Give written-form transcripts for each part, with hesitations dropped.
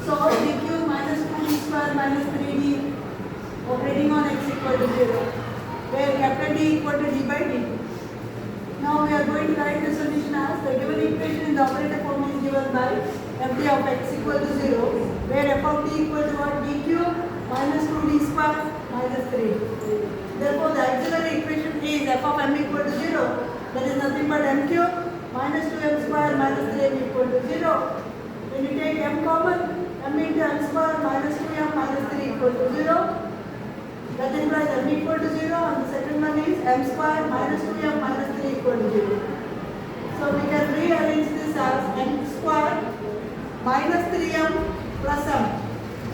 So dq minus 2d square minus 3d operating on x equal to 0, where capital D equal to d by dt. Now we are going to write the solution as the given equation in the operator form is given by fd of x equal to 0, where f of d equal to what? dq minus 2d square minus 3d. Therefore, the auxiliary equation is f of m equal to 0, that is nothing but m cube minus 2m square minus 3m equal to 0. When you take m common, m into m square minus 2m minus 3 equal to 0. That implies m equal to 0, and the second one is m square minus 2m minus 3 equal to 0. So we can rearrange this as m square minus 3m plus m,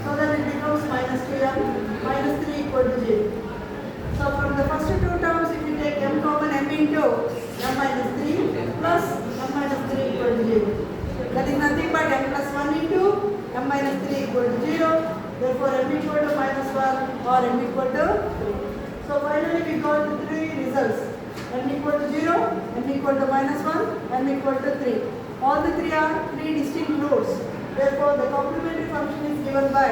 so that it becomes minus 2m minus 3 equal to 0. So from the first two terms, if you take m common, m into m minus 3 plus m minus 3 equal to 0. That is nothing but m plus 1 into m minus 3 equal to 0. Therefore, m equal to minus 1 or m equal to 3. So finally we got the three results. M equal to 0, m equal to minus 1, m equal to 3. All the three are three distinct roots. Therefore, the complementary function is given by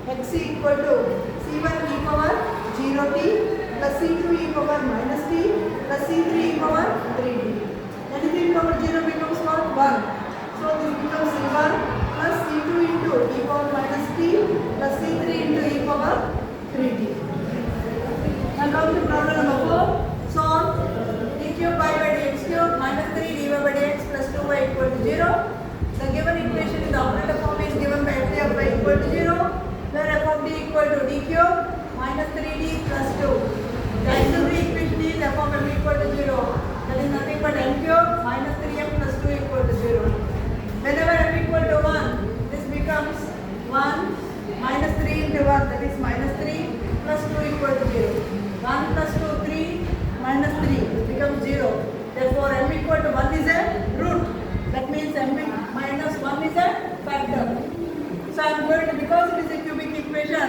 x equal to c1 e power 0t plus c2 e power minus t plus c3 e power 3t. Anything power 0 becomes what? 1. So this becomes c1 plus c2 into e power minus t plus c3 into e power 3t. Now come to problem number 4. Solve d cube by dx cube minus 3 dy by dx plus 2y equal to 0. The given equation in the operator form is given by f of y equal to 0, where f of d equal to d cube minus 3d plus 2. The auxiliary equation is f of m equal to 0. That is nothing but m cube minus 3m plus 2 equal to 0. Whenever m equal to 1, this becomes 1 minus 3 into 1, that is minus 3 plus 2 equal to 0. 1 plus 2, 3 minus 3 becomes 0. Therefore, m equal to 1 is a root. That means m minus 1 is a factor. So I am going to, because it is a cubic equation,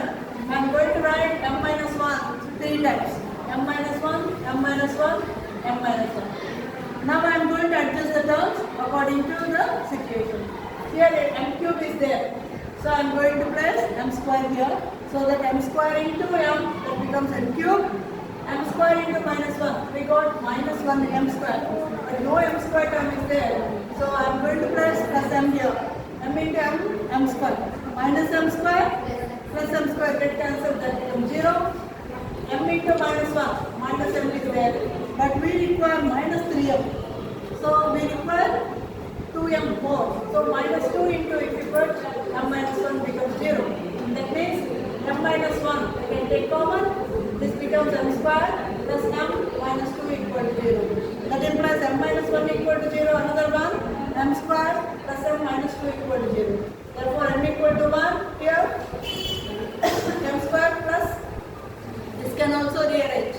I am going to write m minus 1 3 times. M minus 1, m minus 1, m minus 1. Now I am going to adjust the terms according to the situation. Here m cube is there. So I am going to place m square here. So that m square into m, that becomes m cube. M square into minus 1, we got minus 1 m square. But no m square term is there. So I am going to place plus m here. M into m square. Minus m square plus m square get cancelled, that becomes 0. M into minus 1, minus m is there. But we require minus 3m. So we require 2m more. So minus 2 into, if you put m minus 1 becomes 0. That means m minus 1 we can take common. This becomes m square plus m minus 2 equal to 0. That implies m minus 1 equal to 0. Another one, m square plus m minus 2 equal to 0. Therefore, m equal to 1 here. M square plus, this can also rearrange.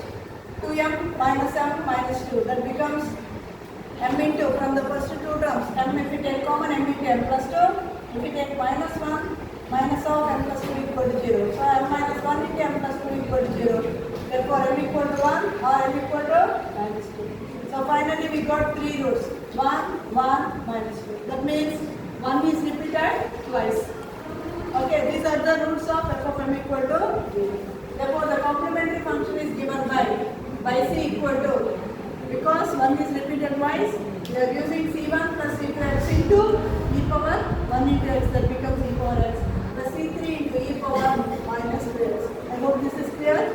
2m minus m minus 2. That becomes m into, from the first two terms, m if you take common, m into m plus 2. If you take minus 1, minus of m plus 2 equal to 0. So m minus 1 into m plus 2 equal to 0. Therefore, m equal to 1 or m equal to minus 2. So finally we got three roots. 1, 1, minus 2. That means 1 is repeated twice. Okay, these are the roots of f of m equal to 0. Therefore, the complementary function is given by c equal to, because 1 is repeated twice, we are using c1 plus c2 into